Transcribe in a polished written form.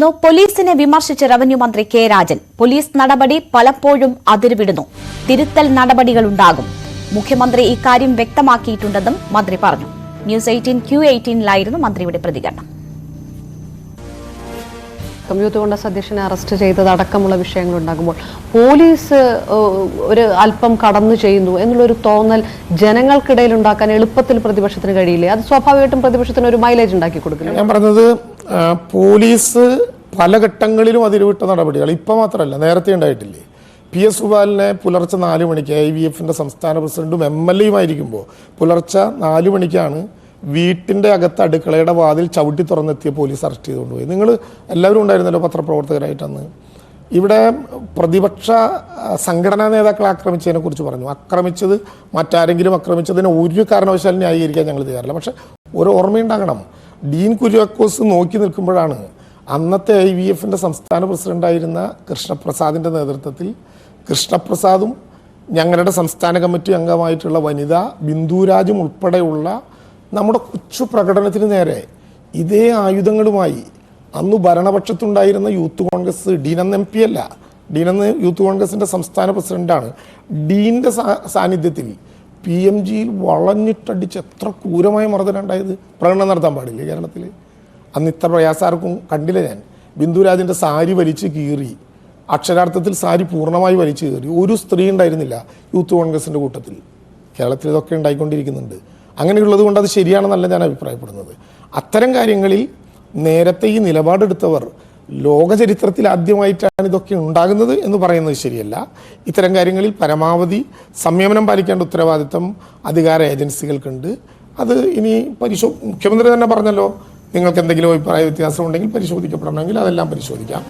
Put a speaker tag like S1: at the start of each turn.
S1: പോലീസിനെ വിമർശിച്ച റവന്യൂ മന്ത്രി കെ രാജൻ. പോലീസ് നടപടി പലപ്പോഴും അതിരുവിടുന്നു. തിരുത്തൽ നടപടികളുണ്ടാകും. മുഖ്യമന്ത്രി ഇക്കാര്യം വ്യക്തമാക്കിയിട്ടുണ്ടെന്നും മന്ത്രി പറഞ്ഞു. ന്യൂസ് 18 Q18 മന്ത്രിയുടെ പ്രതികരണം.
S2: യൂത്ത് കോൺഗ്രസ് അധ്യക്ഷനെ അറസ്റ്റ് ചെയ്തതടക്കമുള്ള വിഷയങ്ങളുണ്ടാകുമ്പോൾ പോലീസ് ഒരു അല്പം കടന്നു ചെയ്യുന്നു എന്നുള്ളൊരു തോന്നൽ ജനങ്ങൾക്കിടയിൽ ഉണ്ടാക്കാൻ എളുപ്പത്തിൽ പ്രതിപക്ഷത്തിന് കഴിയില്ലേ? അത് സ്വാഭാവികമായിട്ടും പ്രതിപക്ഷത്തിന് ഒരു മൈലേജ് ഉണ്ടാക്കി കൊടുക്കില്ല.
S3: ഞാൻ പറഞ്ഞത് പോലീസ് പല ഘട്ടങ്ങളിലും അതിരുവിട്ട നടപടികൾ ഇപ്പം മാത്രമല്ല, നേരത്തെ ഉണ്ടായിട്ടില്ലേ? PS സുബാലിനെ പുലർച്ചെ 4 മണിക്ക് IVF-ന്റെ സംസ്ഥാന പ്രസിഡന്റും MLA-യുമായിരിക്കുമ്പോൾ പുലർച്ചെ 4 മണിക്കാണ് വീട്ടിൻ്റെ അകത്ത് അടുക്കളയുടെ വാതിൽ ചവിട്ടി തുറന്നെത്തിയ പോലീസ് അറസ്റ്റ് ചെയ്തുകൊണ്ടുപോയി. നിങ്ങൾ എല്ലാവരും ഉണ്ടായിരുന്നല്ലോ പത്രപ്രവർത്തകരായിട്ടന്ന്. ഇവിടെ പ്രതിപക്ഷ സംഘടനാ നേതാക്കളെ ആക്രമിച്ചതിനെ കുറിച്ച് പറഞ്ഞു. ആക്രമിച്ചത് മറ്റാരെങ്കിലും ആക്രമിച്ചതിന് ഒരു കാരണവശാലും ന്യായീകരിക്കാൻ ഞങ്ങൾ തയ്യാറില്ല. പക്ഷെ ഒരു ഓർമ്മയുണ്ടാകണം, ഡീൻ കുര്യാക്കോസ് നോക്കി നിൽക്കുമ്പോഴാണ് അന്നത്തെ IVF-ന്റെ സംസ്ഥാന പ്രസിഡന്റായിരുന്ന കൃഷ്ണപ്രസാദിൻ്റെ നേതൃത്വത്തിൽ കൃഷ്ണപ്രസാദും ഞങ്ങളുടെ സംസ്ഥാന കമ്മിറ്റി അംഗമായിട്ടുള്ള വനിത ബിന്ദുരാജും ഉൾപ്പെടെയുള്ള നമ്മുടെ കൊച്ചു പ്രകടനത്തിന് നേരെ ഇതേ ആയുധങ്ങളുമായി അന്ന് ഭരണപക്ഷത്തുണ്ടായിരുന്ന യൂത്ത് കോൺഗ്രസ്, ഡീനെന്ന് MP അല്ല, ഡീനെന്ന് യൂത്ത് കോൺഗ്രസിൻ്റെ സംസ്ഥാന പ്രസിഡന്റാണ്, ഡീൻ്റെ സാന്നിധ്യത്തിൽ PMGയിൽ വളഞ്ഞിട്ടടിച്ച് എത്ര ക്രൂരമായ മർദ്ദനം ഉണ്ടായത്. പ്രകടനം നടത്താൻ പാടില്ലേ കേരളത്തിൽ? അന്ന് ഇത്ര പ്രയാസാർക്കും കണ്ടില്ല. ഞാൻ ബിന്ദുരാജിൻ്റെ സാരി വലിച്ച് കീറി, അക്ഷരാർത്ഥത്തിൽ സാരി പൂർണ്ണമായി വലിച്ചു കീറി. ഒരു സ്ത്രീ ഉണ്ടായിരുന്നില്ല യൂത്ത് കോൺഗ്രസിൻ്റെ കൂട്ടത്തിൽ. കേരളത്തിൽ ഇതൊക്കെ ഉണ്ടായിക്കൊണ്ടിരിക്കുന്നുണ്ട്. അങ്ങനെയുള്ളത് കൊണ്ട് അത് ശരിയാണെന്നല്ല ഞാൻ അഭിപ്രായപ്പെടുന്നത്. അത്തരം കാര്യങ്ങളിൽ നേരത്തെ ഈ നിലപാടെടുത്തവർ ലോക ചരിത്രത്തിൽ ആദ്യമായിട്ടാണ് ഇതൊക്കെ ഉണ്ടാകുന്നത് എന്ന് പറയുന്നത് ശരിയല്ല. ഇത്തരം കാര്യങ്ങളിൽ പരമാവധി സംയമനം പാലിക്കേണ്ട ഉത്തരവാദിത്തം അധികാര ഏജൻസികൾക്കുണ്ട്. അത് ഇനി മുഖ്യമന്ത്രി തന്നെ പറഞ്ഞല്ലോ, നിങ്ങൾക്ക് എന്തെങ്കിലും അഭിപ്രായ വ്യത്യാസം ഉണ്ടെങ്കിൽ പരിശോധിക്കപ്പെടണമെങ്കിൽ അതെല്ലാം പരിശോധിക്കാം.